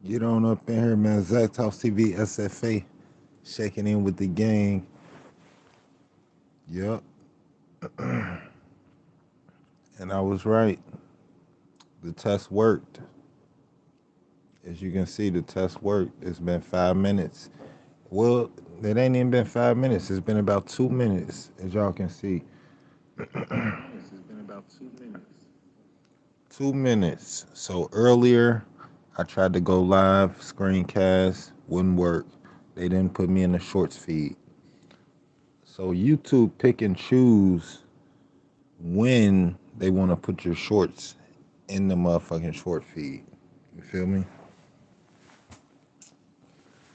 Get on up in here, man. Zach Talks TV, SFA, shaking in with the gang. Yep. And I was right. The test worked. As you can see, the test worked. It's been 5 minutes. Well, it ain't even been 5 minutes. It's been about 2 minutes, as y'all can see. 2 minutes. So earlier, I tried to go live, screencast, wouldn't work. They didn't put me in the shorts feed. So YouTube pick and choose when they want to put your shorts in the motherfucking short feed. You feel me?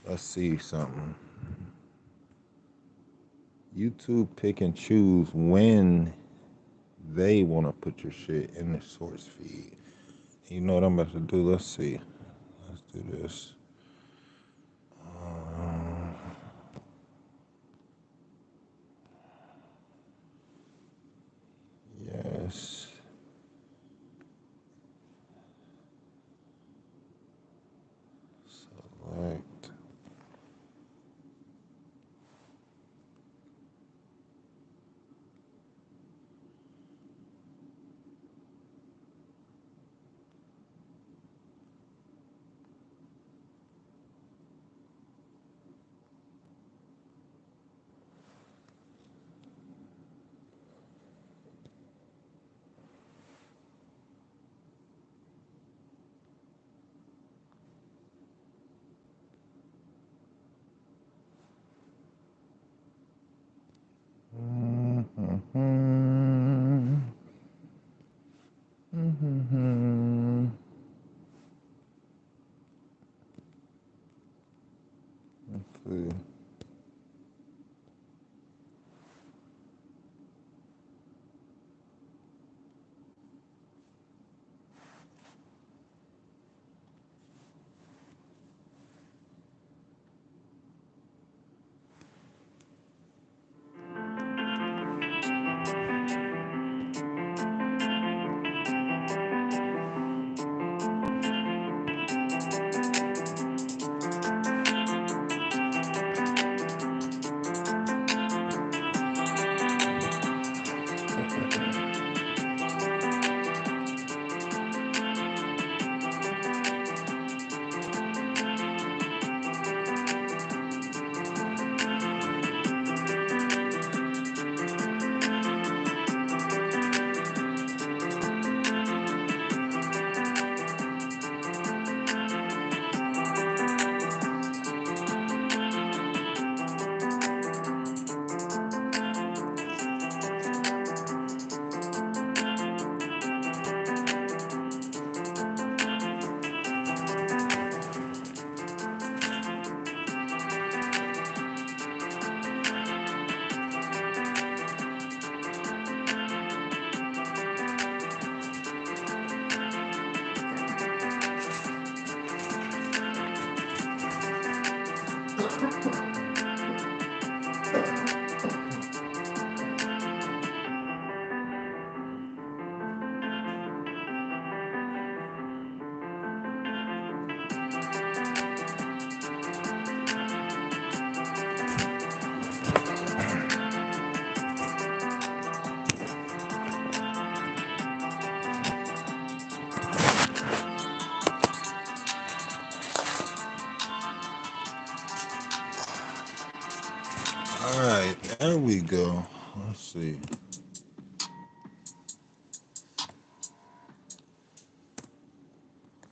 Let's see something. YouTube pick and choose when they want to put your shit in the shorts feed. You know what I'm about to do? Let's see. Let's do this. Yes. Select. Mm-hmm. Mm-hmm. Let's see. All right, there we go. Let's see.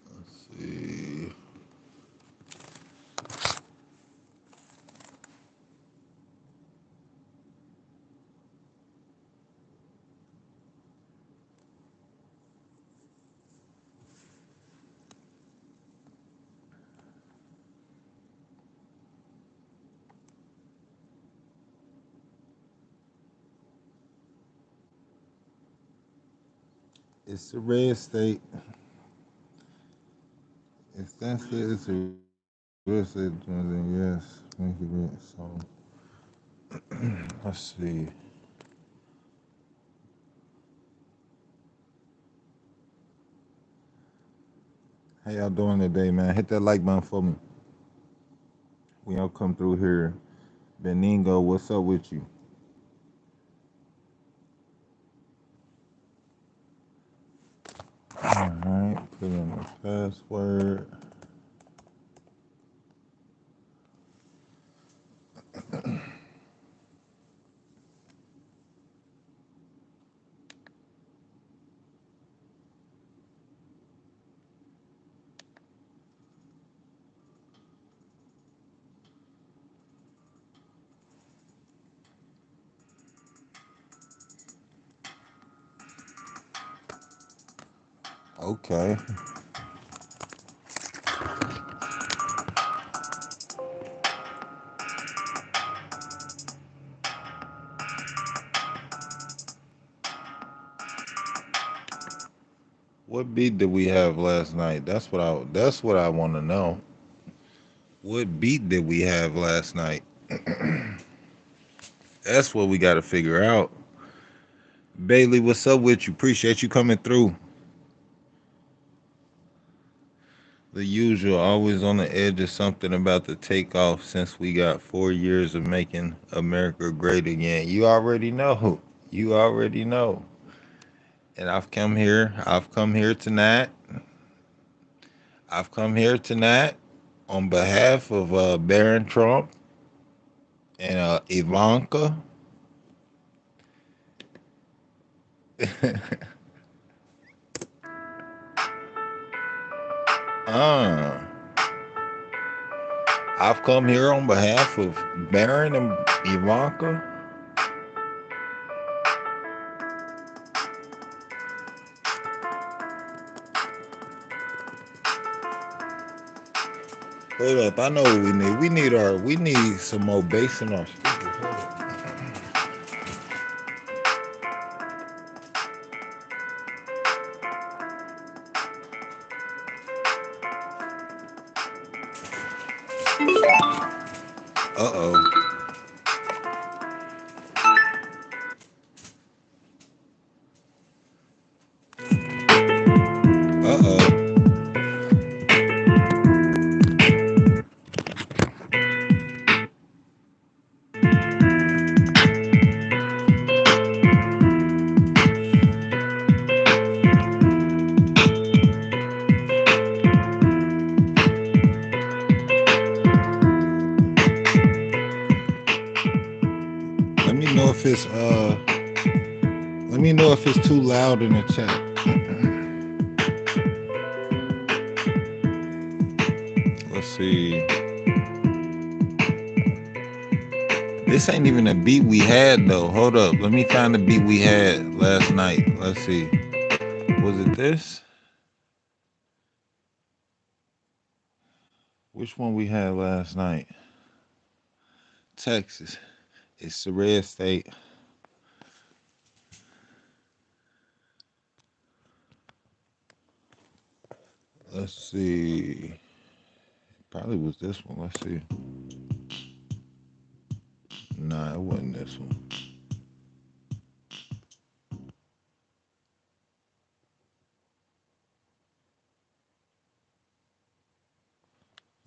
Let's see. It's a red state. If that's it, it's a red state. Then yes, make it red. So let's see. How y'all doing today, man? Hit that like button for me. We all come through here. Beningo, what's up with you? All right, put in the password. Okay. What beat did we have last night? That's what I want to know. What beat did we have last night? That's what we got to figure out. Bailey, what's up with you? Appreciate you coming through. The usual, always on the edge of something about to take off since we got 4 years of making America great again. You already know. You already know. And I've come here tonight. I've come here tonight on behalf of Barron Trump and Ivanka. uh, I've come here on behalf of Barron and Ivanka. Hold up, I know what we need. We need some more bass in our speakers. Hold up. Uh oh. Uh oh. Let me know if it's let me know if it's too loud in the chat. Let's see. This ain't even a beat we had though. Hold up. Let me find the beat we had last night. Let's see. Was it this? Which one we had last night? Texas. It's the red state. Let's see. Probably was this one. Let's see. Nah, it wasn't this one.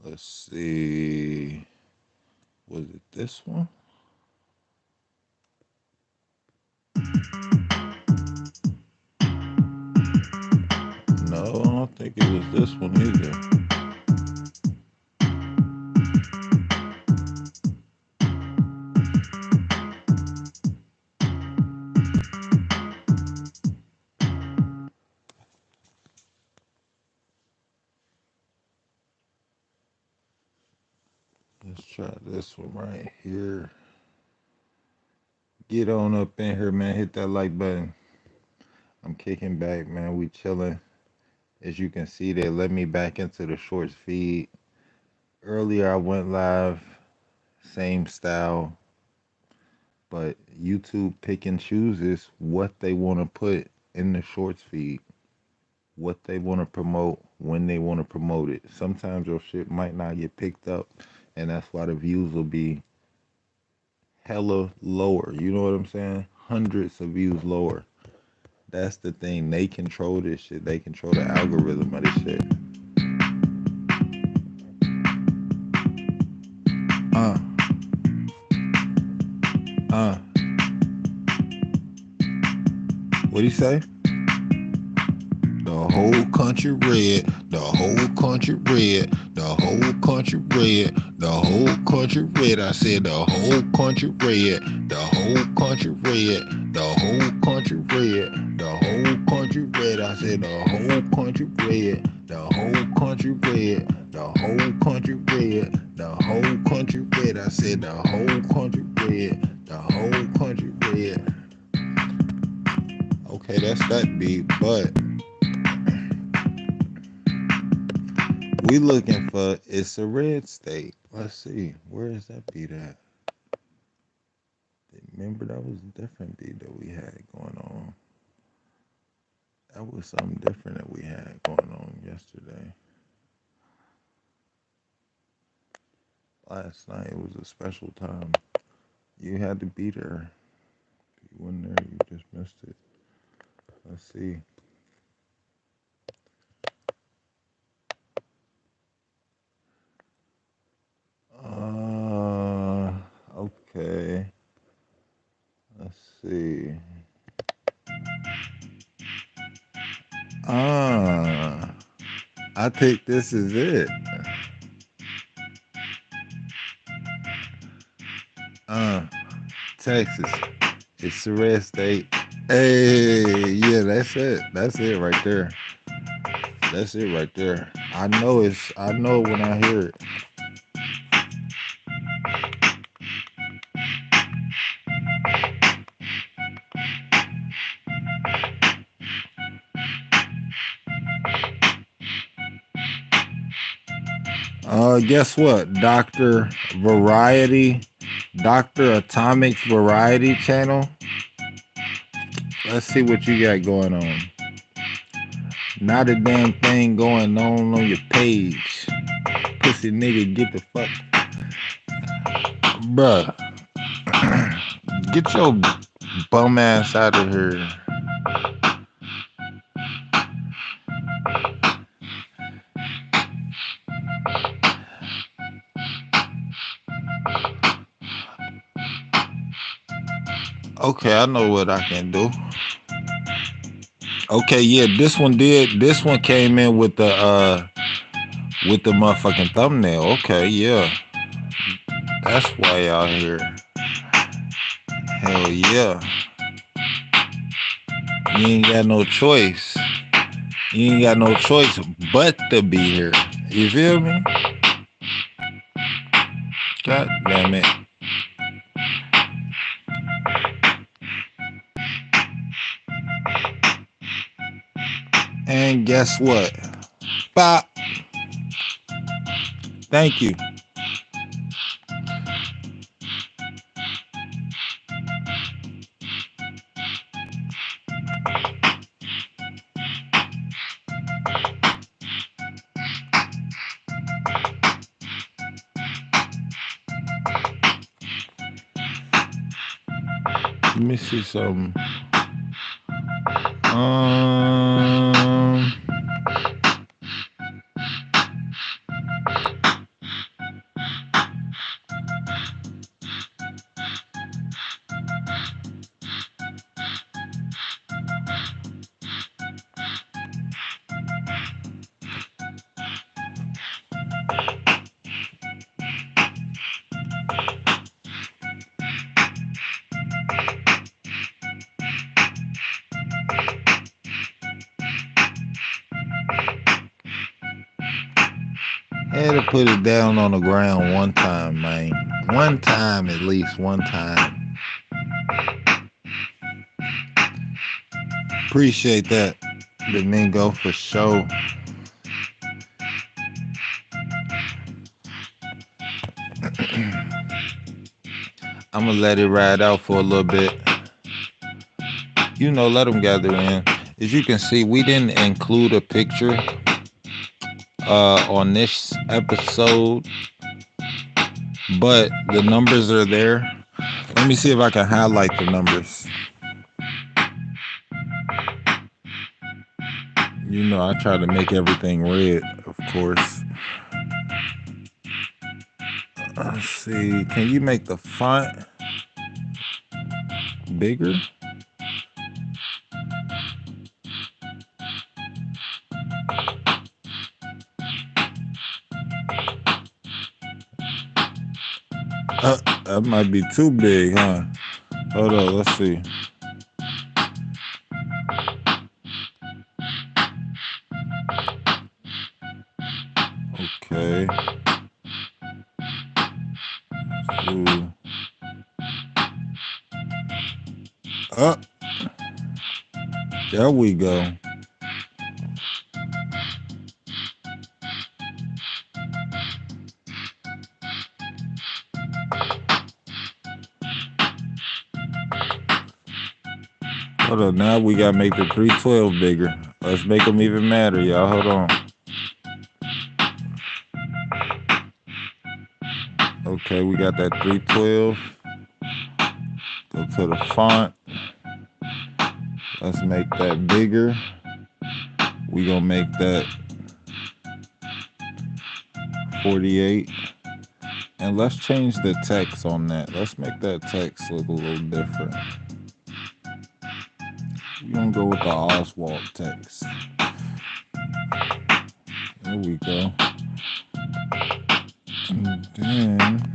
Let's see. Was it this one? No, I don't think it was this one either. Let's try this one right here. Get on up in here, man. Hit that like button. I'm kicking back, man. We chilling. As you can see, they let me back into the shorts feed. Earlier, I went live, same style, but YouTube pick and chooses what they want to put in the shorts feed, what they want to promote, when they want to promote it. Sometimes your shit might not get picked up, and that's why the views will be hella lower. You know what I'm saying? Hundreds of views lower. That's the thing. They control this shit. They control the algorithm of this shit. What'd he say? The whole country red, the whole country red, the whole country red, the whole country red. I said the whole country red, the whole country red, the whole country red, the whole country red. I said the whole country red, the whole country red, the whole country red, the whole country red. I said the whole country red, the whole country red. Okay, that's that beat, but we looking for it's a red state. Let's see. Where is that beat at? Remember that was a different beat that we had going on. That was something different that we had going on yesterday. Last night it was a special time. You had to be there. If you weren't there, you just missed it. Let's see. Okay. Let's see. I think this is it. Texas. It's the red state. Hey, yeah, that's it. That's it right there. That's it right there. I know when I hear it. Guess what? Dr. Atomic's Variety channel. Let's see what you got going on. Not a damn thing going on your page. Pussy nigga, get the fuck. Bruh. Get your bum ass out of here. Okay, I know what I can do. Okay, yeah, this one did. This one came in with the motherfucking thumbnail. Okay, yeah. That's why y'all here. Hell yeah. You ain't got no choice. You ain't got no choice but to be here. You feel me? God damn it. And guess what? Bop. Thank you. Let me see something. Had to put it down on the ground one time, man. One time, at least one time. Appreciate that, Domingo, for sure. I'm gonna let it ride out for a little bit. You know, let them gather in. As you can see, we didn't include a picture on this episode, but the numbers are there. Let me see if I can highlight the numbers. You know, I try to make everything red, of course. Let's see. Can you make the font bigger? That might be too big, huh? Hold on, let's see. Okay. Ooh. Up. There we go. Hold on, now we gotta make the 312 bigger. Let's make them even madder, y'all. Hold on. Okay, we got that 312. Go to the font. Let's make that bigger. We gonna make that 48. And let's change the text on that. Let's make that text look a little different. We're gonna go with the Oswald text. There we go. And then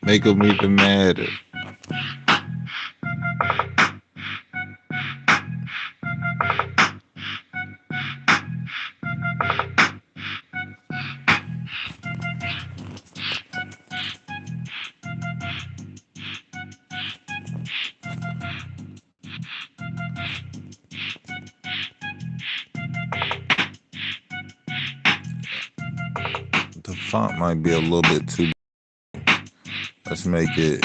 make them even madder. The font might be a little bit too. Let's make it.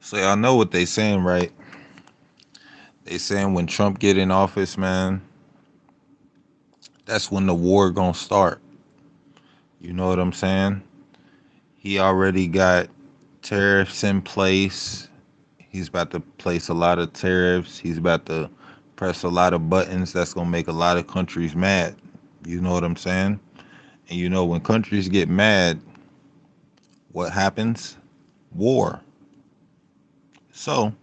So y'all know what they saying, right? They saying when Trump get in office, man, that's when the war gonna start. You know what I'm saying? He already got tariffs in place. He's about to place a lot of tariffs. He's about to press a lot of buttons that's gonna make a lot of countries mad. You know what I'm saying? And you know when countries get mad, what happens? War. So,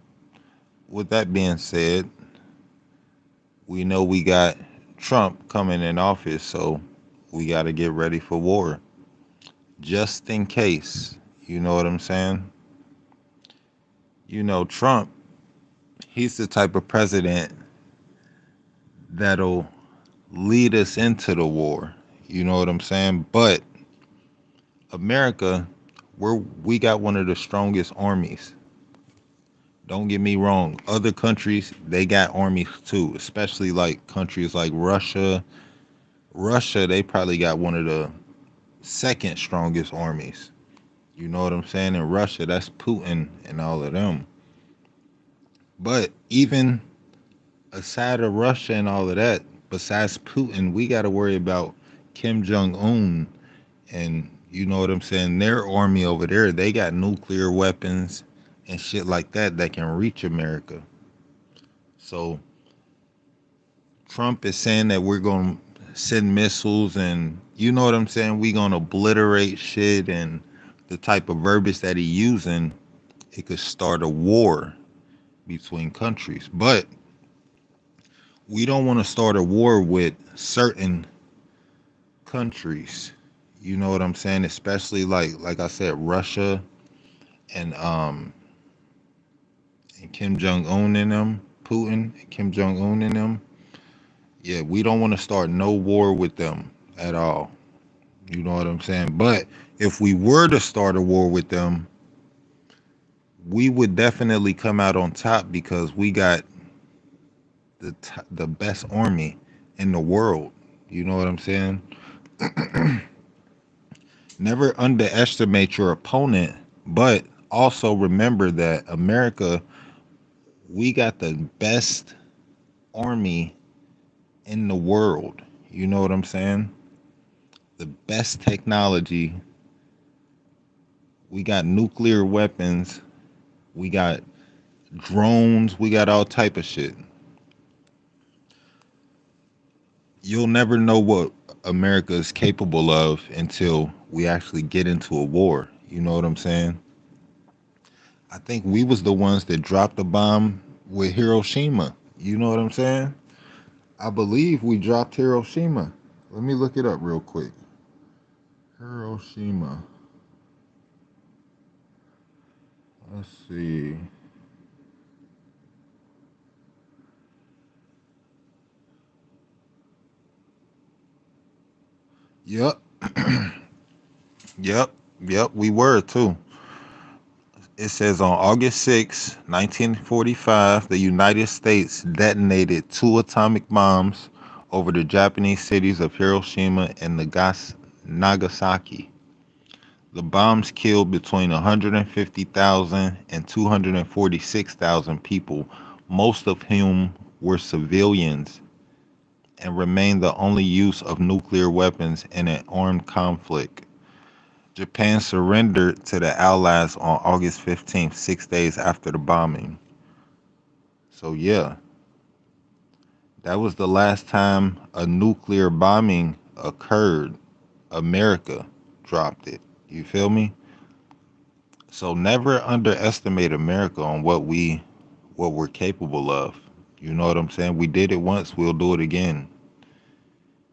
with that being said, we know we got Trump coming in office, so we got to get ready for war. Just in case. You know what I'm saying? You know, Trump, he's the type of president that'll lead us into the war. You know what I'm saying? But America, we got one of the strongest armies. Don't get me wrong. Other countries, they got armies too, especially like countries like Russia. Russia, they probably got one of the second strongest armies. You know what I'm saying? In Russia, that's Putin and all of them. But even aside of Russia and all of that, besides Putin, we got to worry about Kim Jong Un and you know what I'm saying. Their army over there, they got nuclear weapons and shit like that can reach America. So Trump is saying that we're going to send missiles and you know what I'm saying. We going to obliterate shit and the type of verbiage that he using, it could start a war between countries. But we don't want to start a war with certain countries. You know what I'm saying? Especially like I said, Russia and Kim Jong Un and them, Putin, and Kim Jong Un and them. Yeah, we don't want to start no war with them at all. You know what I'm saying? But if we were to start a war with them, we would definitely come out on top because we got the best army in the world. You know what I'm saying? Never underestimate your opponent, but also remember that America, we got the best army in the world. You know what I'm saying? The best technology. We got nuclear weapons. We got drones. We got all type of shit. You'll never know what America is capable of until we actually get into a war. You know what I'm saying? I think we was the ones that dropped the bomb with Hiroshima. You know what I'm saying? I believe we dropped Hiroshima. Let me look it up real quick. Hiroshima. Let's see. Yep. Yep. Yep. We were too. It says on August 6, 1945, the United States detonated two atomic bombs over the Japanese cities of Hiroshima and Nagasaki. The bombs killed between 150,000 and 246,000 people, most of whom were civilians, and remain the only use of nuclear weapons in an armed conflict. Japan surrendered to the Allies on August 15th, 6 days after the bombing. So, yeah, that was the last time a nuclear bombing occurred. America dropped it. You feel me? So never underestimate America on what we're capable of. You know what I'm saying? We did it once, we'll do it again.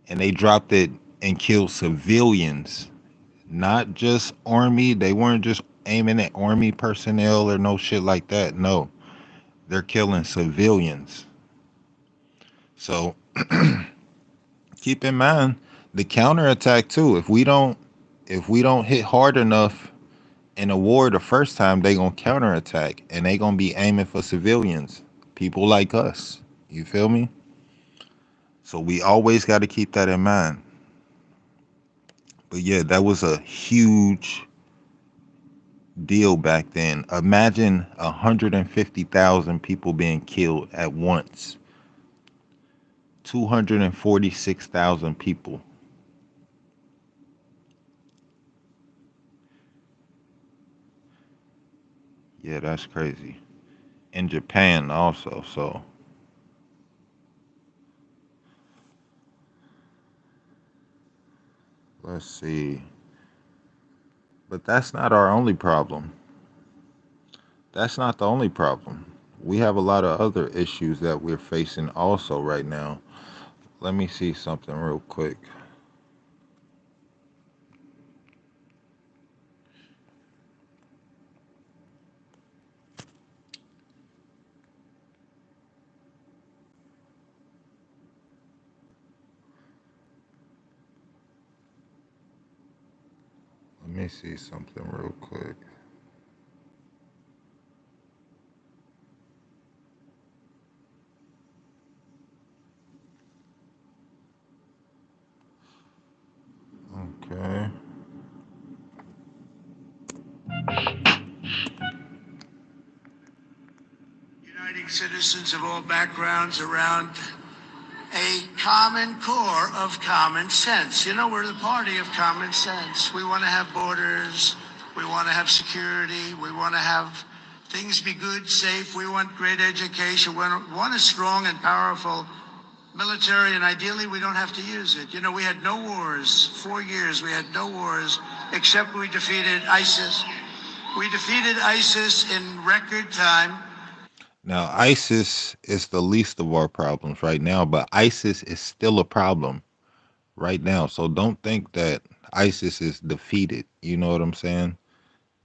And they dropped it and killed civilians, not just army. They weren't just aiming at army personnel or no shit like that. No, they're killing civilians. So keep in mind the counterattack too. If we don't hit hard enough in a war the first time, they gonna counterattack and they gonna be aiming for civilians, people like us. You feel me? So we always got to keep that in mind. But yeah, that was a huge deal back then. Imagine 150,000 people being killed at once. 246,000 people. Yeah, that's crazy. in Japan also. So let's see. But that's not our only problem. That's not the only problem. We have a lot of other issues that we're facing also right now. Let me see something real quick. Let me see something real quick. Okay. Uniting citizens of all backgrounds around a common core of common sense. You know, we're the party of common sense. We want to have borders. We want to have security. We want to have things be good, safe. We want great education. We want a strong and powerful military, and ideally, we don't have to use it. You know, we had no wars. 4 years, we had no wars, except we defeated ISIS. We defeated ISIS in record time. Now, ISIS is the least of our problems right now, but ISIS is still a problem right now. So don't think that ISIS is defeated. You know what I'm saying?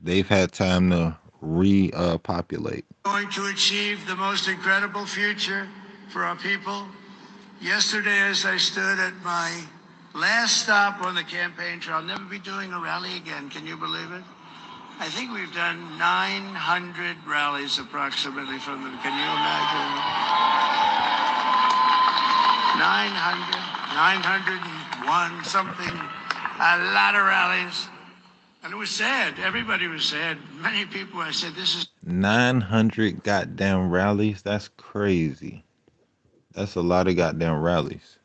They've had time to repopulate. Going to achieve the most incredible future for our people. Yesterday, as I stood at my last stop on the campaign trail, I'll never be doing a rally again. Can you believe it? I think we've done 900 rallies approximately from them. Can you imagine? 900, 901, something, a lot of rallies. And it was sad. Everybody was sad. Many people, I said, this is 900 goddamn rallies? That's crazy. That's a lot of goddamn rallies.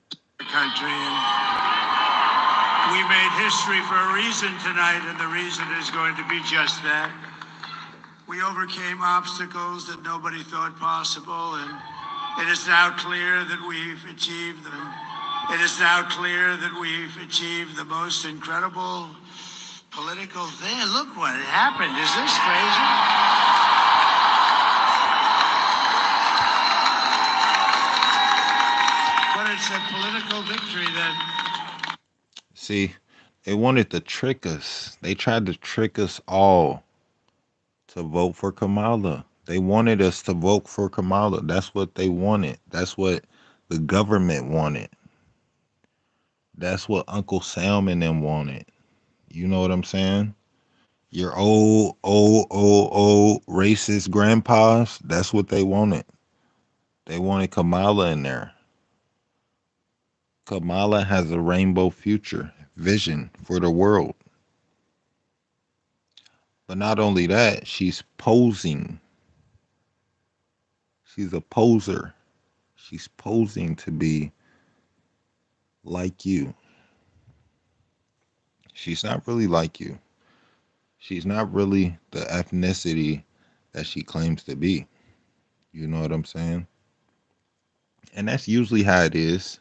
the country. And we made history for a reason tonight, and the reason is going to be just that. We overcame obstacles that nobody thought possible, and it is now clear that we've achieved them. It is now clear that we've achieved the most incredible political thing. Look what happened. Is this crazy? But it's a political victory that... See, they wanted to trick us. They tried to trick us all to vote for Kamala. They wanted us to vote for Kamala. That's what they wanted. That's what the government wanted. That's what Uncle Sam and them wanted. You know what I'm saying? Your old racist grandpas, that's what they wanted. They wanted Kamala in there. Kamala has a rainbow future vision for the world. But not only that, she's posing. She's a poser. She's posing to be like you. She's not really like you. She's not really the ethnicity that she claims to be. You know what I'm saying? And that's usually how it is.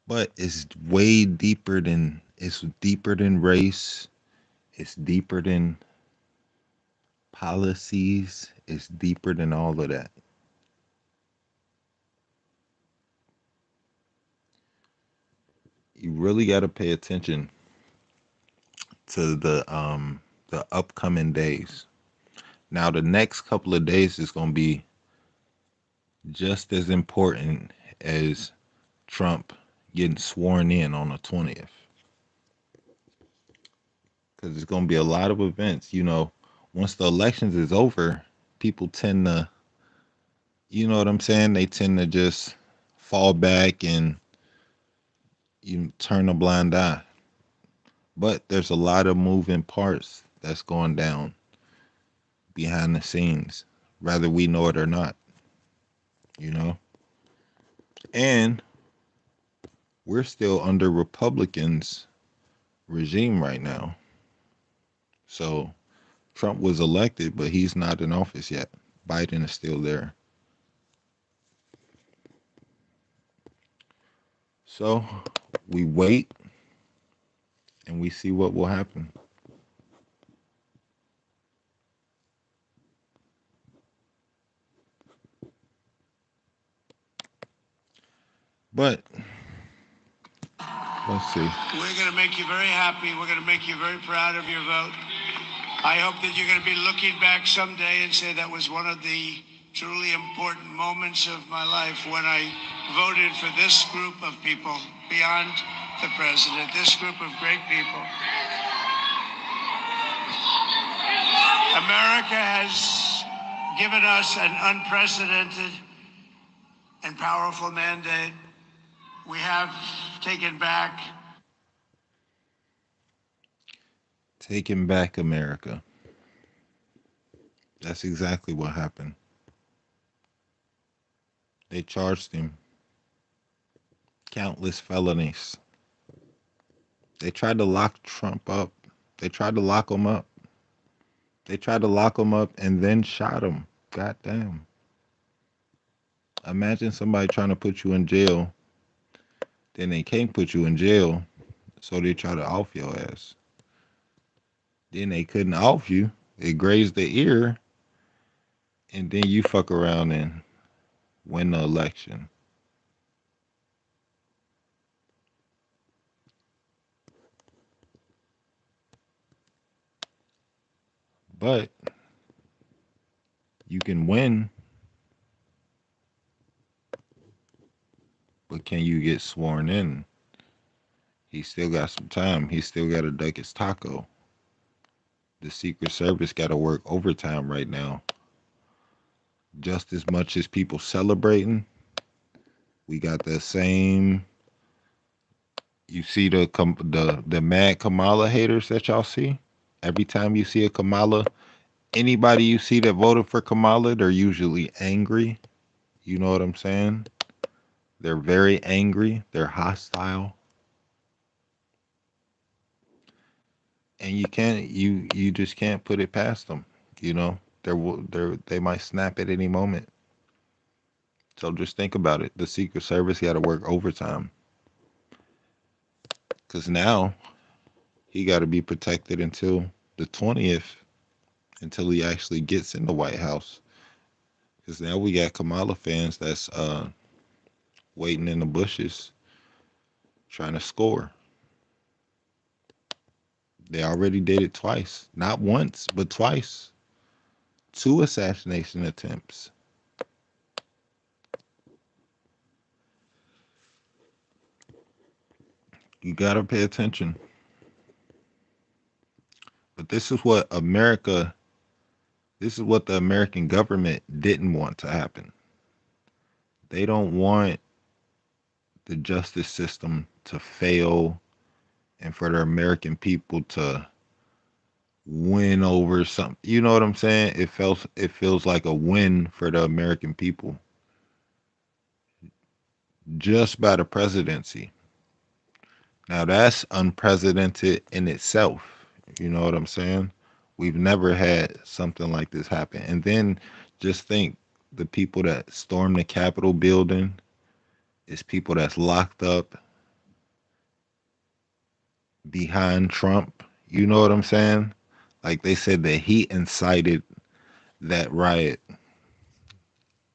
But it's way deeper than race. It's deeper than policies. It's deeper than all of that. You really got to pay attention to the upcoming days. Now the next couple of days is going to be just as important as Trump getting sworn in on the 20th. Because there's going to be a lot of events. You know, once the elections is over, people tend to, you know what I'm saying? They tend to just fall back and you turn a blind eye. But there's a lot of moving parts that's going down behind the scenes, whether we know it or not, you know? And we're still under Republicans regime right now. So Trump was elected, but he's not in office yet. Biden is still there. So we wait and we see what will happen. But let's see. We're going to make you very happy. We're going to make you very proud of your vote. I hope that you're going to be looking back someday and say that was one of the truly important moments of my life when I voted for this group of people beyond the president, this group of great people. America has given us an unprecedented and powerful mandate. We have taken back. Taking back America. That's exactly what happened. They charged him countless felonies. They tried to lock Trump up. They tried to lock him up. They tried to lock him up and then shot him. Goddamn. Imagine somebody trying to put you in jail, then they can't put you in jail, so they try to off your ass. Then they couldn't off you. It grazed the ear, and then you fuck around and win the election. But you can win, but can you get sworn in? He still got some time. He still got to duck his taco. The Secret Service got to work overtime right now. Just as much as people celebrating, we got the same. You see the mad Kamala haters that y'all see. Every time you see a Kamala, anybody you see that voted for Kamala, they're usually angry. You know what I'm saying? They're very angry. They're hostile, and you just can't put it past them. You know, they might snap at any moment. So just think about it. The Secret Service got to work overtime because now he got to be protected until the 20th, until he actually gets in the White House. Because now we got Kamala fans that's waiting in the bushes trying to score. They already did it twice. Not once, but twice. Two assassination attempts. You got to pay attention. But this is what the American government didn't want to happen. They don't want the justice system to fail and for the American people to win over something. You know what I'm saying? It feels like a win for the American people just by the presidency. Now that's unprecedented in itself. You know what I'm saying? We've never had something like this happen. And then just think the people that stormed the Capitol building is people that's locked up behind Trump. You know what I'm saying? Like they said that he incited that riot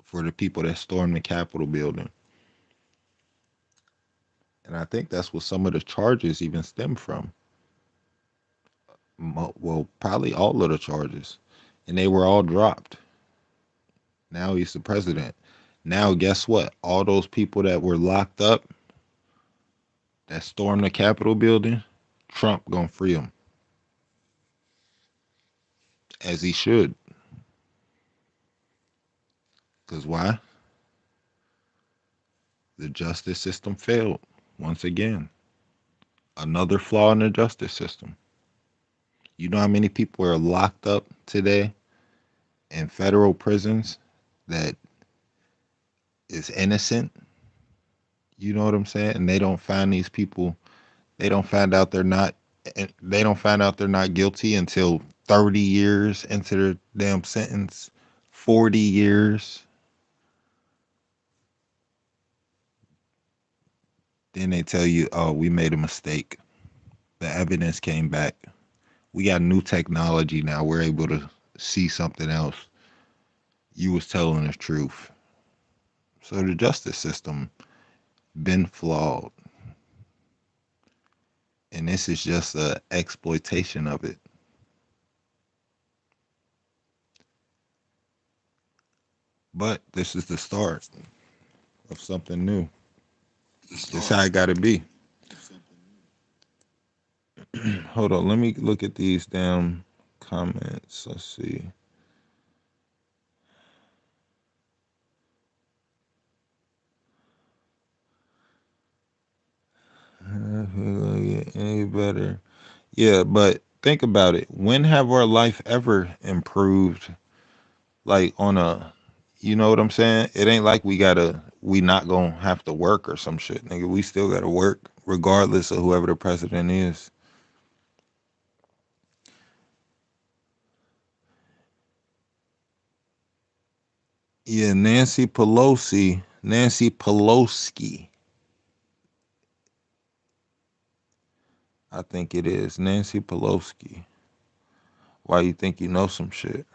for the people that stormed the Capitol building. And I think that's what some of the charges even stem from. Well, probably all of the charges. And they were all dropped. Now he's the president. Now, guess what? All those people that were locked up, that stormed the Capitol building, Trump gonna free them. As he should. Because why? The justice system failed. Once again, another flaw in the justice system. You know how many people are locked up today in federal prisons that is innocent? You know what I'm saying? And they don't find these people, they don't find out they're not guilty until 30 years into their damn sentence, 40 years. Then they tell you, oh, we made a mistake. The evidence came back. We got new technology now. We're able to see something else. You was telling the truth. So the justice system been flawed. And this is just a exploitation of it. But this is the start of something new. This how it gotta be. Hold on, let me look at these damn comments. Let's see. Get any better? Yeah, but think about it. When have our life ever improved? Like on a, you know what I'm saying? It ain't like we not gonna have to work or some shit, nigga. We still gotta work regardless of whoever the president is. Yeah, Nancy Pelosi. I think it is Nancy Pelosi. Why you think you know some shit?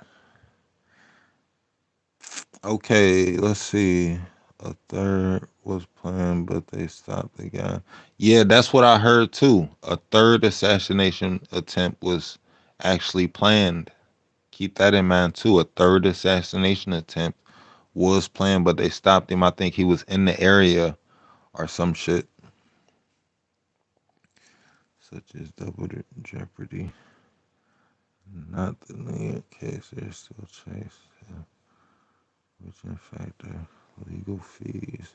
Okay, let's see. A third was planned, but they stopped the guy. Yeah, that's what I heard too. A third assassination attempt was actually planned. Keep that in mind too. A third assassination attempt was planned, but they stopped him. I think he was in the area or some shit. Such as double jeopardy. Not the New York case. They're still chased. Which in fact are legal fees.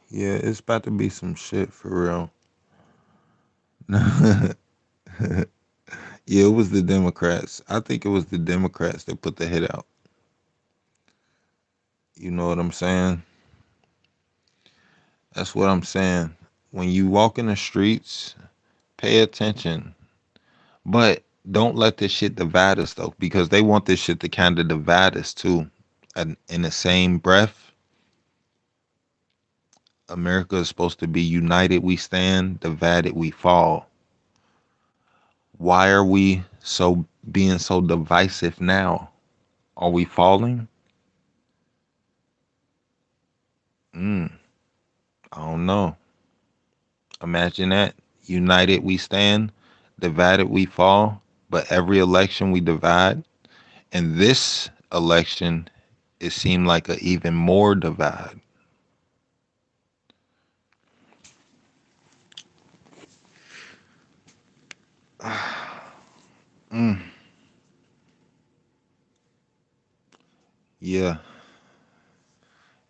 Yeah, it's about to be some shit for real. Yeah, it was the Democrats. I think it was the Democrats that put the hit out. You know what I'm saying? That's what I'm saying. When you walk in the streets, pay attention. But don't let this shit divide us though, because they want this shit to kind of divide us too. And in the same breath, America is supposed to be united we stand, divided we fall. Why are we so being so divisive now? Are we falling? Mm, I don't know. Imagine that. United we stand, divided we fall. But every election we divide. And this election, it seemed like a even more divide. Mm, yeah.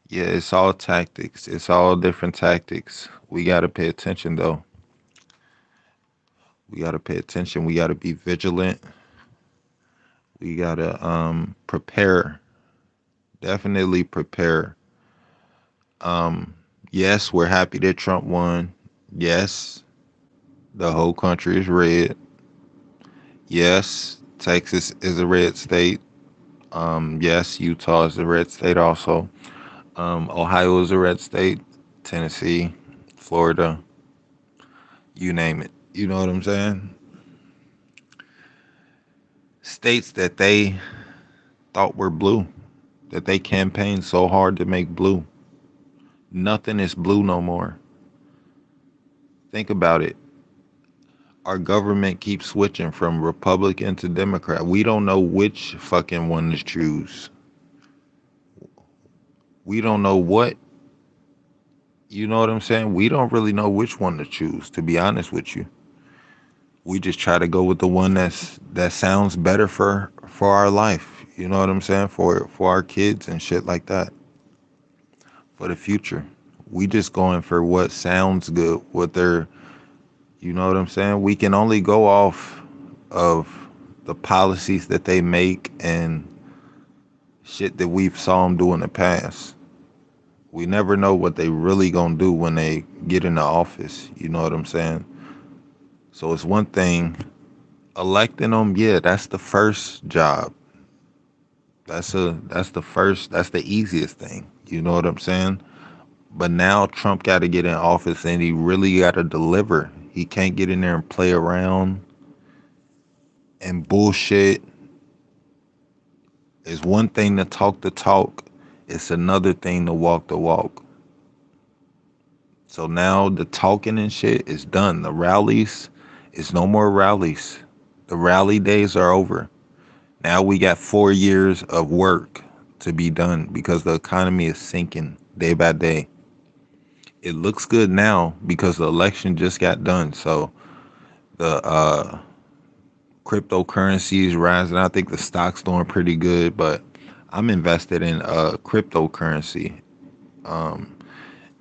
Yeah, it's all tactics. It's all different tactics. We got to pay attention though. We got to pay attention. We got to be vigilant. We got to prepare. Definitely prepare. Um yes, we're happy that Trump won. Yes, the whole country is red. Yes, Texas is a red state. Yes, Utah is a red state also. Ohio is a red state. Tennessee, Florida, you name it. You know what I'm saying? States that they thought were blue, that they campaigned so hard to make blue. Nothing is blue no more. Think about it. Our government keeps switching from Republican to Democrat. We don't know which fucking one to choose. We don't know what, you know what I'm saying? We don't really know which one to choose, to be honest with you. We just try to go with the one that sounds better for our life. You know what I'm saying? For our kids and shit like that. For the future. We just going for what sounds good, what they're, you know what I'm saying? We can only go off of the policies that they make and shit that we've saw them do in the past. We never know what they really gonna do when they get in the office. You know what I'm saying? So it's one thing electing them. Yeah, that's the first job. That's the easiest thing. You know what I'm saying? But now Trump got to get in office and he really got to deliver. He can't get in there and play around and bullshit. It's one thing to talk the talk, it's another thing to walk the walk. So now the talking and shit is done. The rallies is no more rallies. The rally days are over. Now we got 4 years of work to be done because the economy is sinking day by day. It looks good now because the election just got done. So the cryptocurrency is rising. I think the stock's doing pretty good, but I'm invested in cryptocurrency. Um,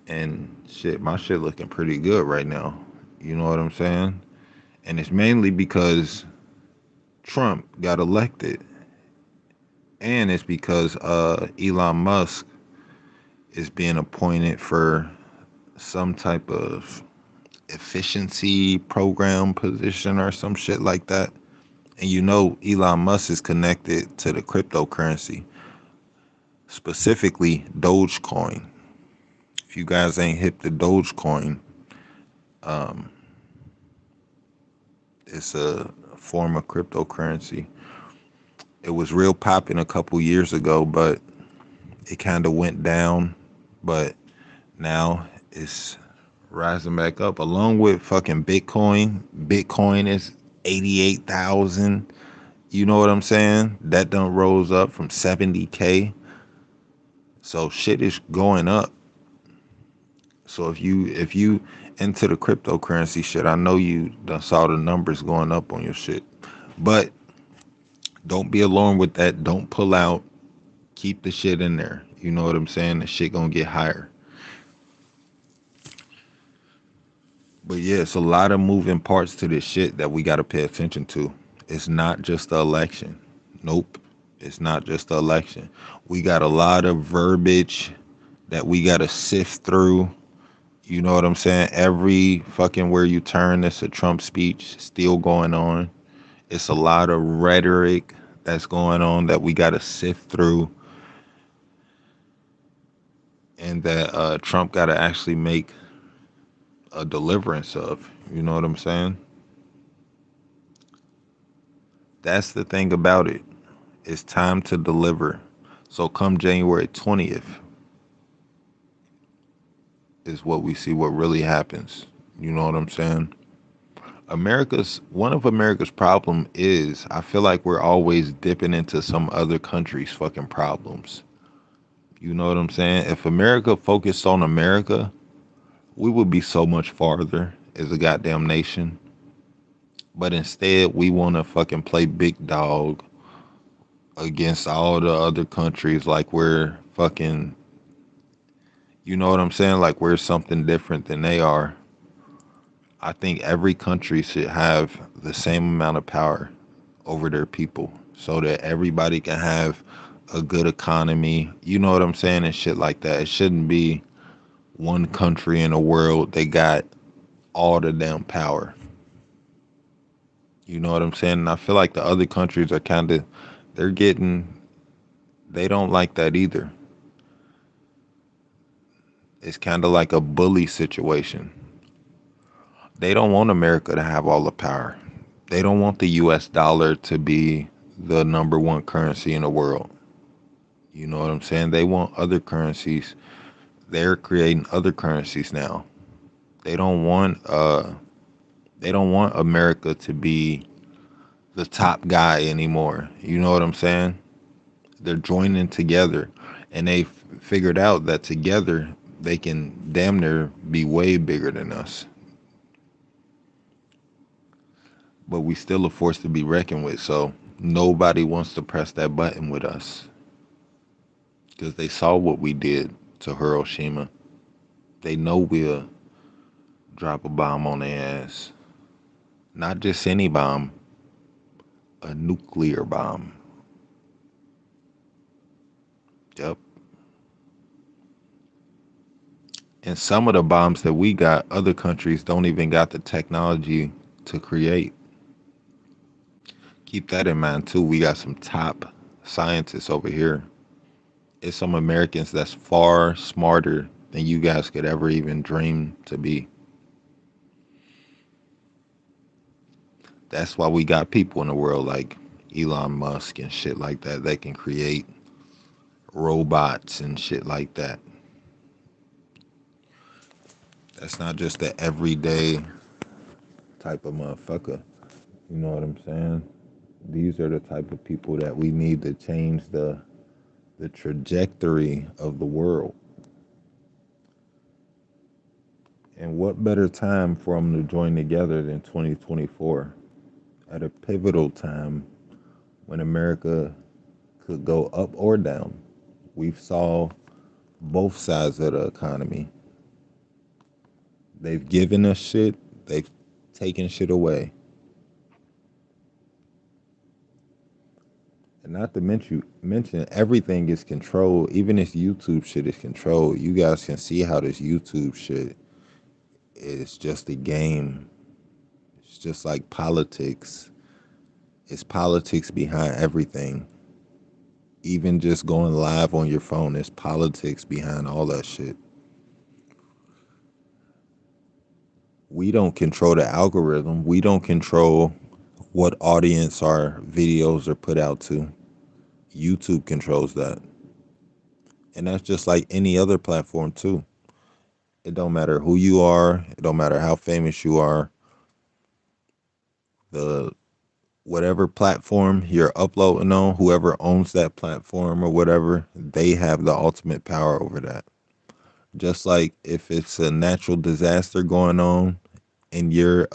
and shit, my shit looking pretty good right now. You know what I'm saying? And it's mainly because Trump got elected, and it's because Elon Musk is being appointed for some type of efficiency program position or some shit like that. And you know, Elon Musk is connected to the cryptocurrency, specifically Dogecoin. If you guys ain't hip to Dogecoin, um, it's a form of cryptocurrency. It was real popping a couple years ago, but it kind of went down. But now it's rising back up along with fucking Bitcoin. Bitcoin is 88,000. You know what I'm saying? That done rose up from 70K. So shit is going up. So if you into the cryptocurrency shit, I know you done saw the numbers going up on your shit. But don't be alarmed with that. Don't pull out. Keep the shit in there. You know what I'm saying? The shit gonna get higher. But yeah, it's a lot of moving parts to this shit that we gotta pay attention to. It's not just the election. Nope. It's not just the election. We got a lot of verbiage that we gotta sift through. You know what I'm saying? Every fucking where you turn, it's a Trump speech still going on. It's a lot of rhetoric that's going on that we got to sift through, and that Trump got to actually make a deliverance of. You know what I'm saying? That's the thing about it. It's time to deliver. So come January 20th is what we see what really happens. You know what I'm saying? America's one of America's problem is I feel like we're always dipping into some other country's fucking problems. You know what I'm saying? If America focused on America, we would be so much farther as a goddamn nation. But instead, we want to fucking play big dog against all the other countries like we're fucking, you know what I'm saying? Like we're something different than they are. I think every country should have the same amount of power over their people so that everybody can have a good economy. You know what I'm saying? And shit like that. It shouldn't be one country in the world they got all the damn power. You know what I'm saying? And I feel like the other countries are kind of they're getting they don't like that either. It's kind of like a bully situation. They don't want America to have all the power. They don't want the US dollar to be the number one currency in the world. You know what I'm saying? They want other currencies. They're creating other currencies now. They don't want they don't want America to be the top guy anymore. You know what I'm saying? They're joining together and they figured out that together they can damn near be way bigger than us. But we still a force to be reckoned with. So nobody wants to press that button with us because they saw what we did to Hiroshima. They know we'll drop a bomb on their ass. Not just any bomb, a nuclear bomb. Yep. And some of the bombs that we got, other countries don't even got the technology to create. Keep that in mind too. We got some top scientists over here. It's some Americans that's far smarter than you guys could ever even dream to be. That's why we got people in the world like Elon Musk and shit like that that can create robots and shit like that. That's not just the everyday type of motherfucker. You know what I'm saying? These are the type of people that we need to change the trajectory of the world. And what better time for them to join together than 2024 at a pivotal time when America could go up or down. We've saw both sides of the economy. They've given us shit, they've taken shit away. And not to mention everything is controlled. Even this YouTube shit is controlled. You guys can see how this YouTube shit is just a game. It's just like politics. It's politics behind everything. Even just going live on your phone, there's politics behind all that shit. We don't control the algorithm. We don't control what audience our videos are put out to. YouTube controls that. And that's just like any other platform too. It don't matter who you are, it don't matter how famous you are. The whatever platform you're uploading on, whoever owns that platform or whatever, they have the ultimate power over that. Just like if it's a natural disaster going on in your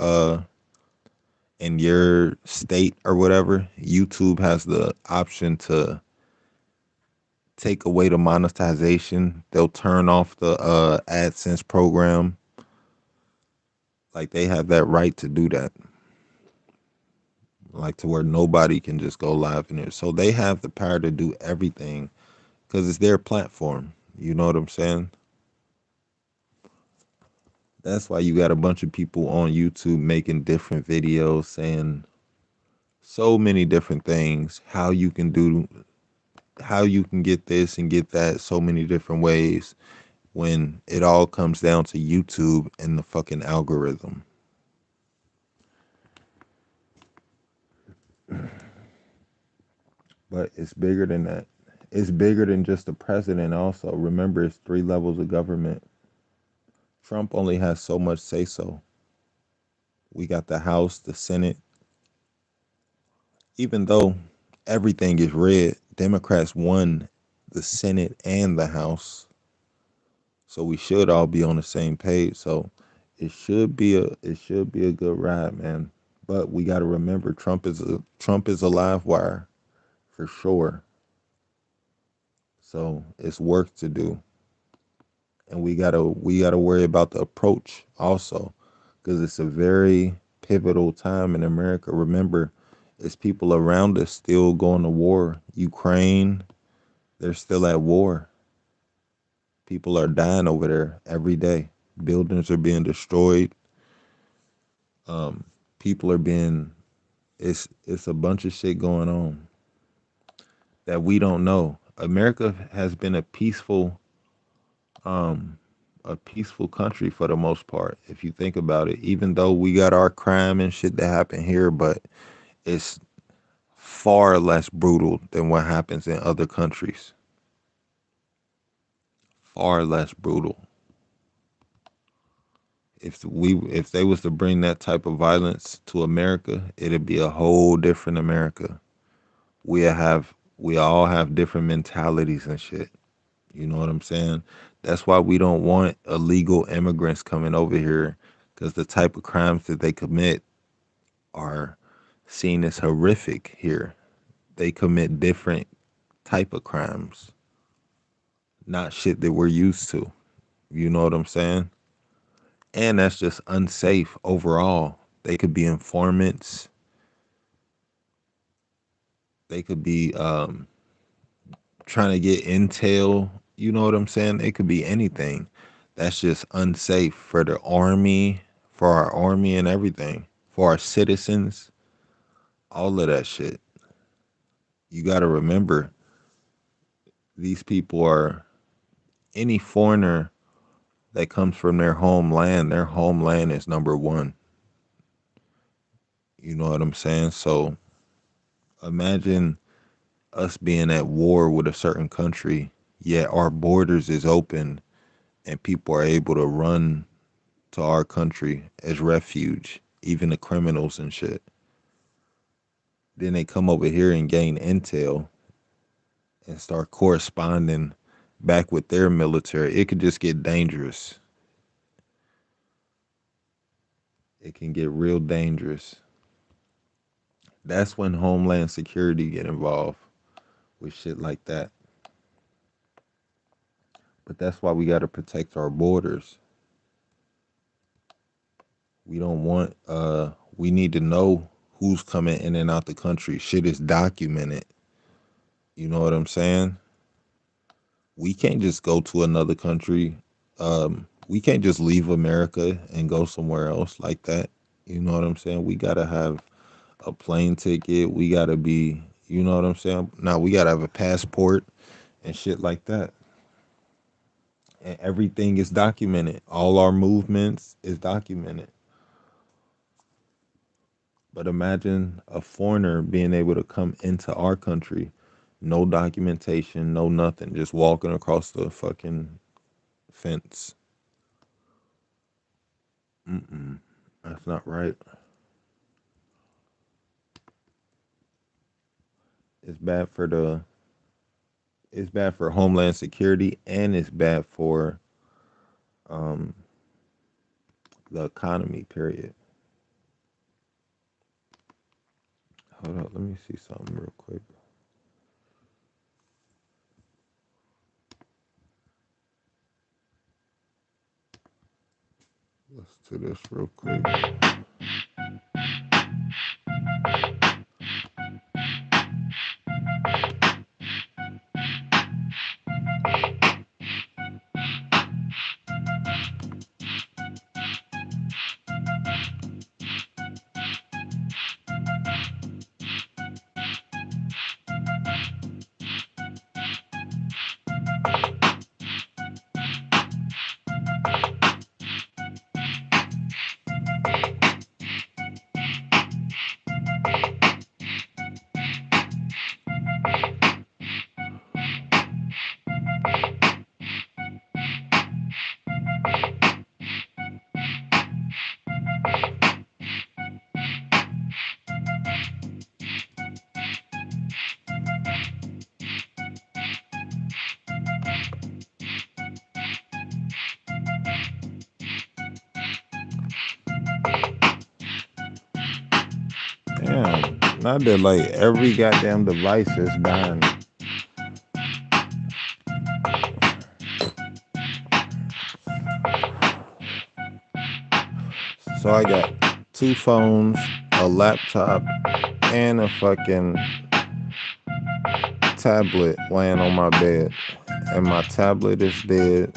state or whatever, YouTube has the option to take away the monetization. They'll turn off the AdSense program. Like they have that right to do that. Like to where nobody can just go live in it. So they have the power to do everything because it's their platform. You know what I'm saying? That's why you got a bunch of people on YouTube making different videos saying so many different things, how you can get this and get that so many different ways when it all comes down to YouTube and the fucking algorithm. But it's bigger than that. It's bigger than just the president also. Remember, it's three levels of government. Trump only has so much say so. We got the House, the Senate. Even though everything is red, Democrats won the Senate and the House. So we should all be on the same page. So it should be a good ride, man. But we got to remember Trump is a live wire for sure. So it's work to do, and we gotta worry about the approach also, because it's a very pivotal time in America. Remember, it's people around us still going to war. Ukraine, they're still at war. People are dying over there every day. Buildings are being destroyed. Um, people are being it's a bunch of shit going on that we don't know. America has been um a peaceful country for the most part, if you think about it. Even though we got our crime and shit that happen here, but it's far less brutal than what happens in other countries. Far less brutal. If they was to bring that type of violence to America, it'd be a whole different America. We all have different mentalities and shit. You know what I'm saying? That's why we don't want illegal immigrants coming over here, because the type of crimes that they commit are seen as horrific here. They commit different type of crimes, not shit that we're used to. You know what I'm saying? And that's just unsafe overall. They could be informants. They could be trying to get intel. You know what I'm saying? It could be anything. That's just unsafe for the army, for our army and everything, for our citizens, all of that shit. You got to remember, these people are any foreigner that comes from their homeland is number one. You know what I'm saying? So imagine us being at war with a certain country, yet our borders is open and people are able to run to our country as refuge, even the criminals and shit. Then they come over here and gain intel and start corresponding back with their military. It could just get dangerous. It can get real dangerous. That's when Homeland Security get involved with shit like that. But that's why we got to protect our borders. We don't want we need to know who's coming in and out the country. Shit is documented. You know what I'm saying? We can't just go to another country. We can't just leave America and go somewhere else like that. You know what I'm saying? We gotta have a plane ticket. We gotta be, you know what I'm saying? Now we gotta have a passport and shit like that. And everything is documented. All our movements is documented. But imagine a foreigner being able to come into our country, no documentation, no nothing, just walking across the fucking fence. Mm-mm. That's not right. It's bad for the it's bad for Homeland Security and it's bad for um the economy, period. Hold up, let me see something real quick. Let's do this real quick. Damn, not that like every goddamn device is dying. So I got two phones, a laptop, and a fucking tablet laying on my bed. And my tablet is dead,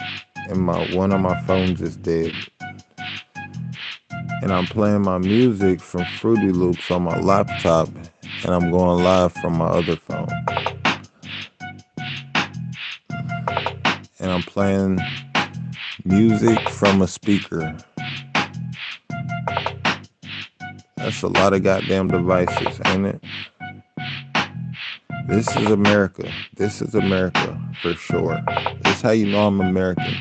and my one of my phones is dead. And I'm playing my music from Fruity Loops on my laptop, and I'm going live from my other phone. And I'm playing music from a speaker. That's a lot of goddamn devices, ain't it? This is America. This is America for sure. This is how you know I'm American.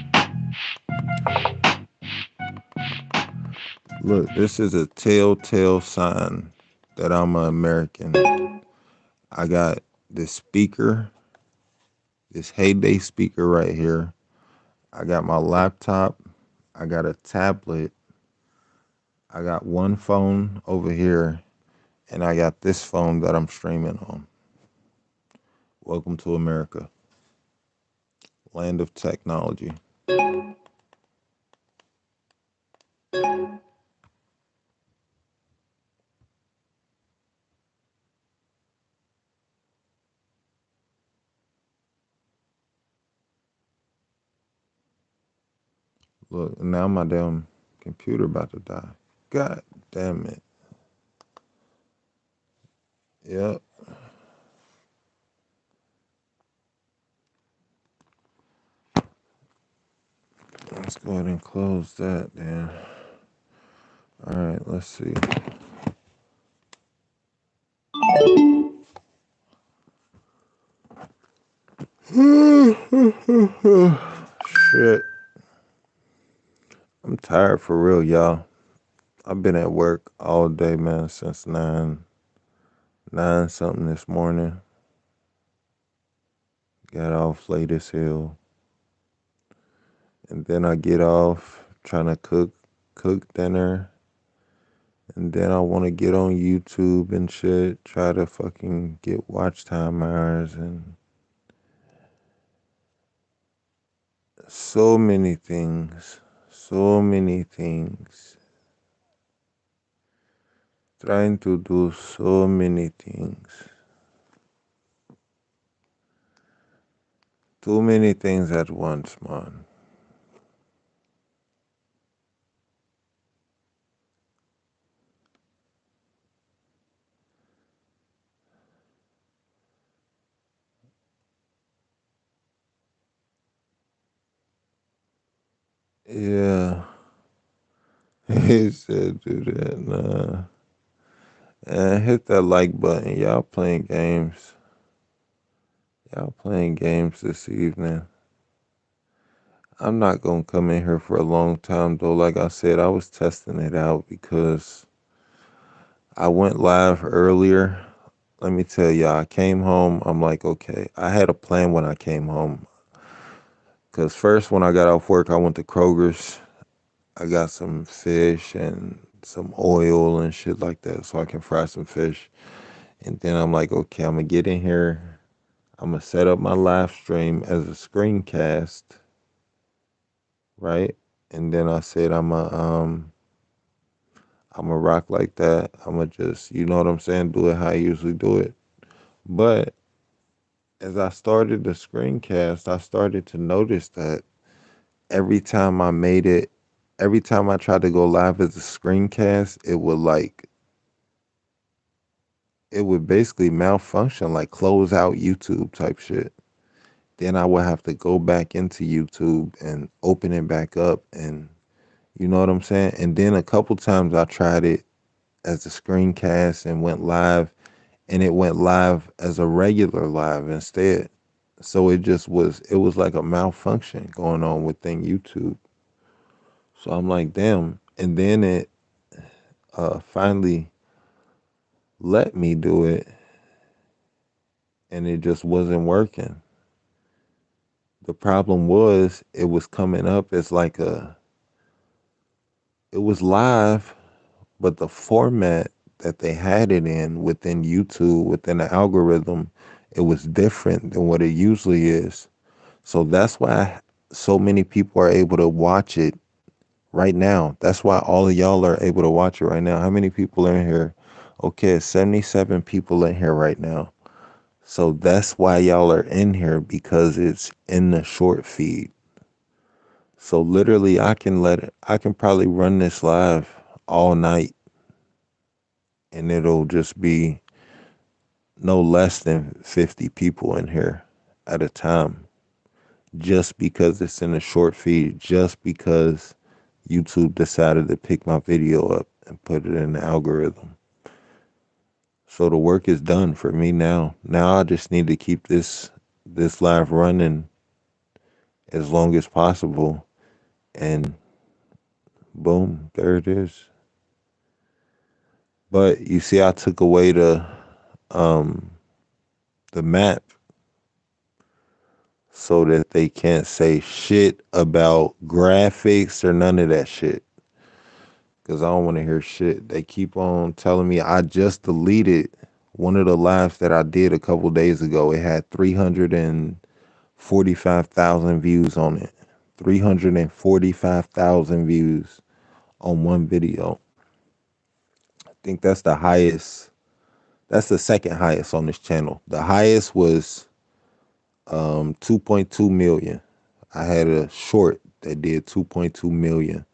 Look, this is a telltale sign that I'm an American. I got this speaker, this Heyday speaker right here. I got my laptop. I got a tablet. I got one phone over here. And I got this phone that I'm streaming on. Welcome to America, land of technology. Look, now my damn computer about to die. God damn it. Yep. Let's go ahead and close that then. All right, let's see. Shit. I'm tired for real, y'all. I've been at work all day, man, since 9 something this morning. Got off late as hell. And then I get off trying to cook dinner. And then I want to get on YouTube and shit, try to fucking get watch time hours and so many things. So many things. Trying to do so many things. Too many things at once, man. Yeah. He said do that. Nah. And hit that like button. Y'all playing games. Y'all playing games this evening. I'm not gonna come in here for a long time though. Like I said, I was testing it out because I went live earlier. Let me tell y'all, I came home. I'm like, okay, I had a plan when I came home. Because first, when I got off work, I went to Kroger's. I got some fish and some oil and shit like that so I can fry some fish. And then I'm like, okay, I'm going to get in here. I'm going to set up my live stream as a screencast, right? And then I said, I'm going to rock like that. I'm going to just, you know what I'm saying, do it how I usually do it. But as I started the screencast, I started to notice that every time I made it, every time I tried to go live as a screencast, it would basically malfunction, like close out YouTube type shit. Then I would have to go back into YouTube and open it back up, and you know what I'm saying? And then a couple times I tried it as a screencast and went live, and it went live as a regular live instead. So it was like a malfunction going on within YouTube. So I'm like, damn. And then it finally let me do it, and it just wasn't working. The problem was it was coming up as it was live, but the format that they had it in within YouTube, within the algorithm, it was different than what it usually is. So that's why so many people are able to watch it right now. That's why all of y'all are able to watch it right now. How many people are in here? Okay, 77 people in here right now. So that's why y'all are in here, because it's in the short feed. So literally I can probably run this live all night, and it'll just be no less than 50 people in here at a time, just because it's in a short feed, just because YouTube decided to pick my video up and put it in the algorithm. So the work is done for me now. Now I just need to keep this live running as long as possible, and boom, there it is. But you see, I took away um the map so that they can't say shit about graphics or none of that shit. Cause I don't want to hear shit. They keep on telling me I just deleted one of the lives that I did a couple days ago. It had 345,000 views on it. 345,000 views on one video. I think that's the highest. That's the second highest on this channel. The highest was 2.2 million. I had a short that did 2.2 million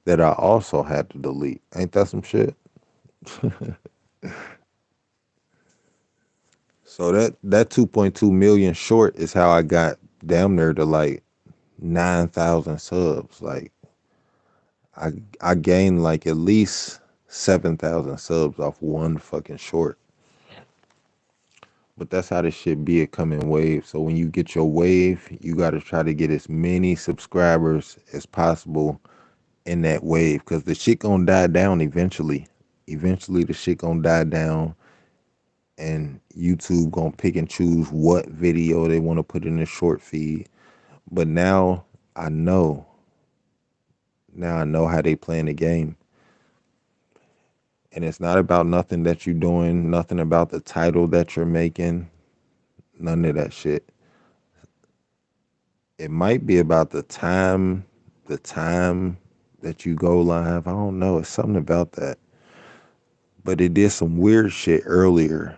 that I also had to delete. Ain't that some shit? So that 2.2 million short is how I got damn near to like 9,000 subs. Like I I gained like at least 7,000 subs off one fucking short. But that's how this shit be. It come in waves. So when you get your wave, you got to try to get as many subscribers as possible in that wave, because the shit gonna die down eventually. Eventually, the shit gonna die down, and YouTube gonna pick and choose what video they want to put in the short feed. But I know, now I know how they playing the game, and it's not about nothing that you're doing, nothing about the title that you're making, none of that shit. It might be about the time that you go live. I don't know. It's something about that. But it did some weird shit earlier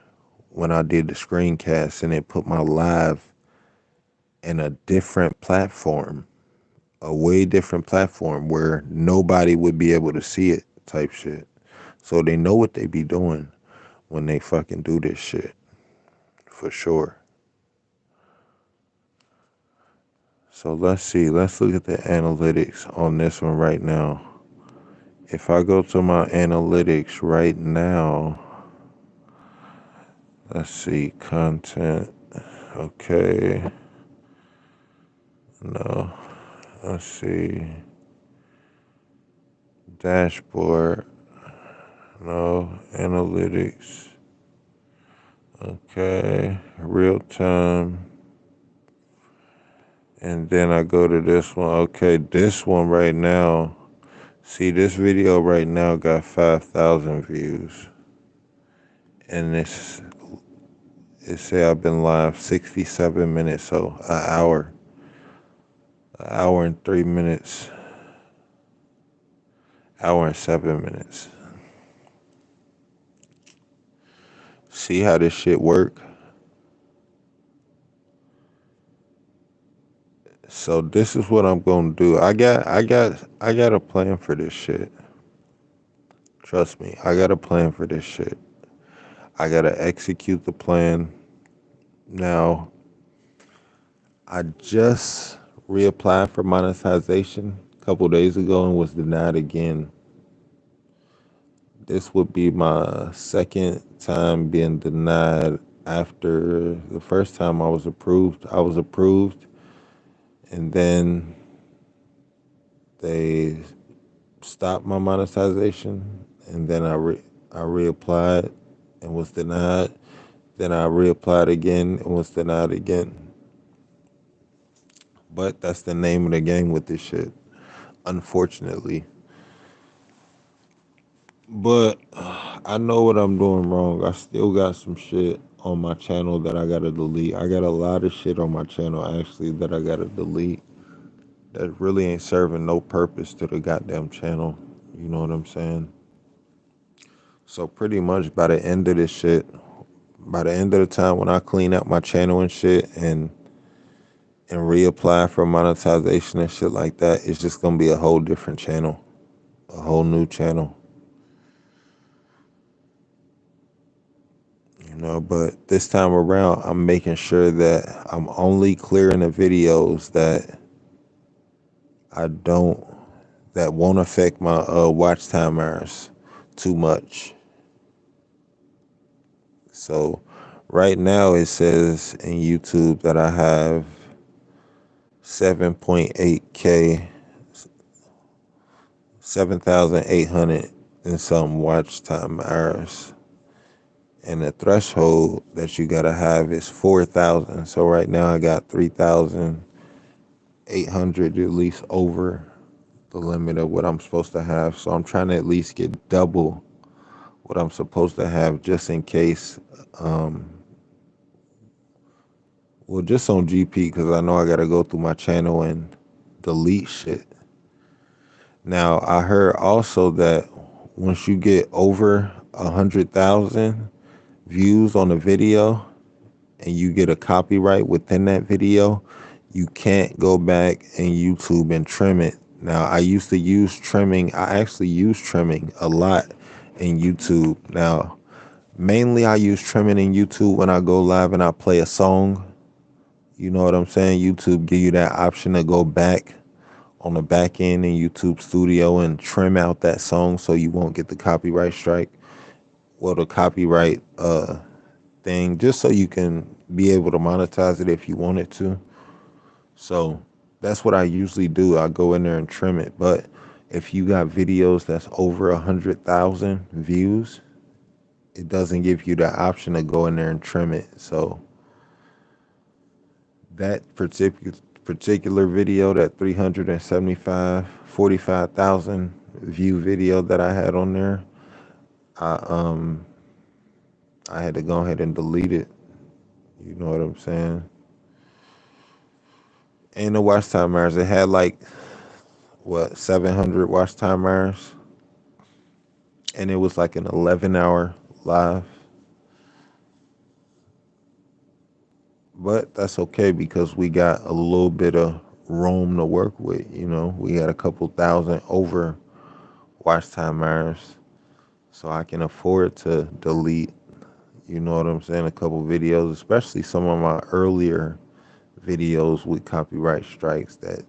when I did the screencast, and it put my live in a different platform, a way different platform where nobody would be able to see it type shit. So they know what they be doing when they fucking do this shit, for sure. So let's see. Let's look at the analytics on this one right now. If I go to my analytics right now, let's see, content. Okay. No. Let's see. Dashboard. No. Analytics. Okay. Real time. And then I go to this one. Okay. This one right now. See, this video right now got 5,000 views. And it say I've been live 67 minutes, so an hour and 3 minutes, hour and 7 minutes. See how this shit work? So this is what I'm gonna do. I got a plan for this shit. Trust me, I got a plan for this shit. I gotta execute the plan. Now, I just reapplied for monetization a couple days ago and was denied again. This would be my second time being denied. After the first time I was approved, and then they stopped my monetization, and then I reapplied and was denied. Then I reapplied again and was denied again. But that's the name of the game with this shit, unfortunately. But I know what I'm doing wrong. I still got some shit on my channel that I gotta delete. I got a lot of shit on my channel actually that I gotta delete that really ain't serving no purpose to the goddamn channel. You know what I'm saying? So pretty much by the end of this shit, by the end of the time when I clean out my channel and shit and reapply for monetization and shit like that, it's just gonna be a whole different channel, a whole new channel. But this time around, I'm making sure that I'm only clearing the videos I don't that won't affect my watch timers too much. So right now it says in YouTube that I have 7.8K, 7,800 and some watch time hours. And the threshold that you gotta have is 4,000. So right now I got 3,800, at least over the limit of what I'm supposed to have. So I'm trying to at least get double what I'm supposed to have, just in case. Um, well, just on GP, because I know I gotta go through my channel and delete shit. Now I heard also that once you get over 100,000 views on a video and you get a copyright within that video, You can't go back and YouTube and trim it. Now, I used to use trimming. I actually use trimming a lot in YouTube. Now, mainly I use trimming in YouTube when I go live and I play a song. You know what I'm saying? YouTube give you that option to go back on the back end in YouTube Studio and trim out that song so you won't get the copyright strike. Well, the copyright thing, just so you can be able to monetize it if you wanted to. So that's what I usually do. I go in there and trim it. But if you got videos that's over 100,000 views, it doesn't give you the option to go in there and trim it. So that particular video, that 45,000 view video that I had on there, I um I had to go ahead and delete it. You know what I'm saying? And the watch time hours, it had like what 700 watch time hours, and it was like an 11-hour live. But that's okay because we got a little bit of room to work with. You know, we got a couple thousand over watch time hours, so I can afford to delete. You know what I'm saying? A couple videos, especially some of my earlier videos with copyright strikes that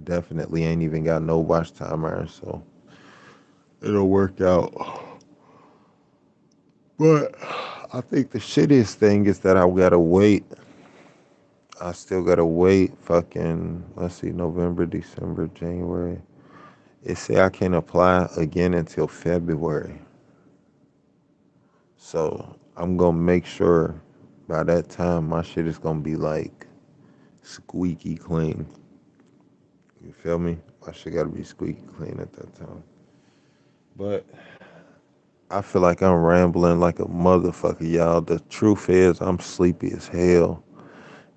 definitely ain't even got no watch time hours. So it'll work out. But I think the shittiest thing is that I gotta wait. I still gotta wait. Fucking, let's see, November, December, January. It say I can't apply again until February. So I'm gonna make sure by that time my shit is gonna be like squeaky clean. You feel me? My shit gotta be squeaky clean at that time. But I feel like I'm rambling like a motherfucker, y'all. The truth is, I'm sleepy as hell.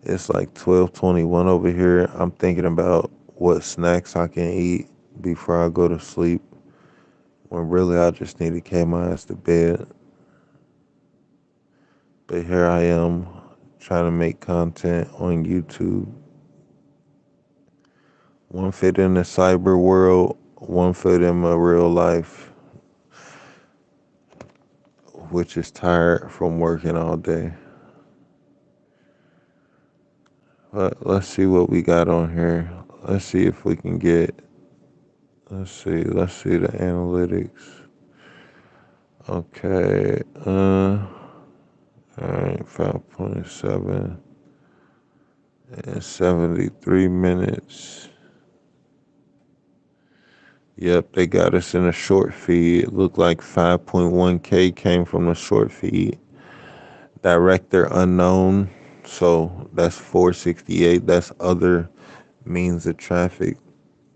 It's like 12:21 over here. I'm thinking about what snacks I can eat before I go to sleep. When really I just need to carry my ass to bed. But here I am trying to make content on YouTube. One foot in the cyber world, one foot in my real life, which is tired from working all day. But let's see what we got on here. Let's see if we can get. Let's see the analytics. Okay. All right. 5.7 and 73 minutes. Yep, they got us in a short feed. It looked like 5.1K came from the short feed. Director unknown. So that's 468. That's other means of traffic.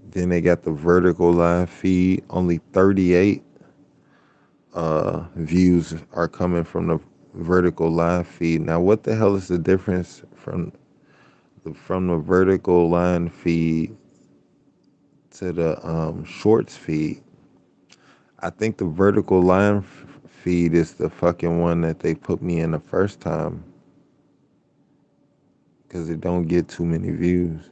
Then they got the vertical live feed. Only 38 views are coming from the vertical live feed. Now, what the hell is the difference from the vertical line feed to the shorts feed? I think the vertical line feed is the fucking one that they put me in the first time because it don't get too many views.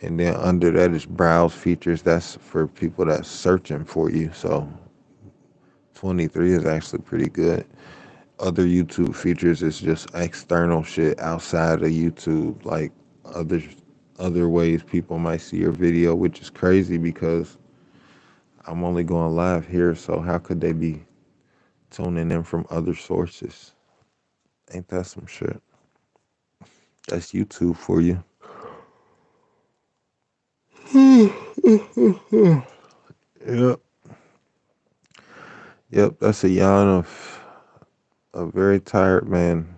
And then under that is browse features. That's for people that's searching for you. So 23 is actually pretty good. Other YouTube features is just external shit outside of YouTube, like other other ways people might see your video, which is crazy because I'm only going live here. So how could they be tuning in from other sources? Ain't that some shit? That's YouTube for you. Yep, yep. That's a yawn of a very tired man.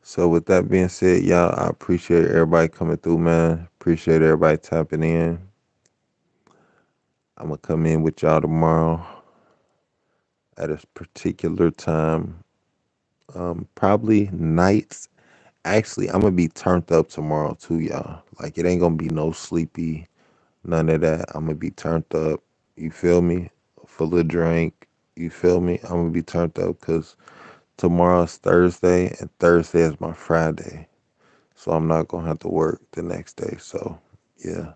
So with that being said, y'all, I appreciate everybody coming through, man. Appreciate everybody tapping in. I'm gonna come in with y'all tomorrow at a particular time. Probably nights. Actually, I'm gonna be turned up tomorrow too, y'all. Like it ain't gonna be no sleepy, none of that. I'm gonna be turned up. You feel me? Full of drink. You feel me? I'm gonna be turned up because tomorrow's Thursday and Thursday is my Friday. so I'm not gonna have to work the next day. So yeah.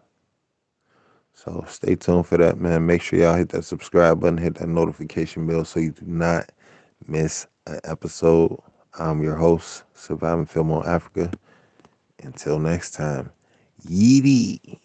So stay tuned for that, man. Make sure y'all hit that subscribe button, hit that notification bell so you do not miss an episode. I'm your host, Surviving Film on Africa. Until next time, yeety.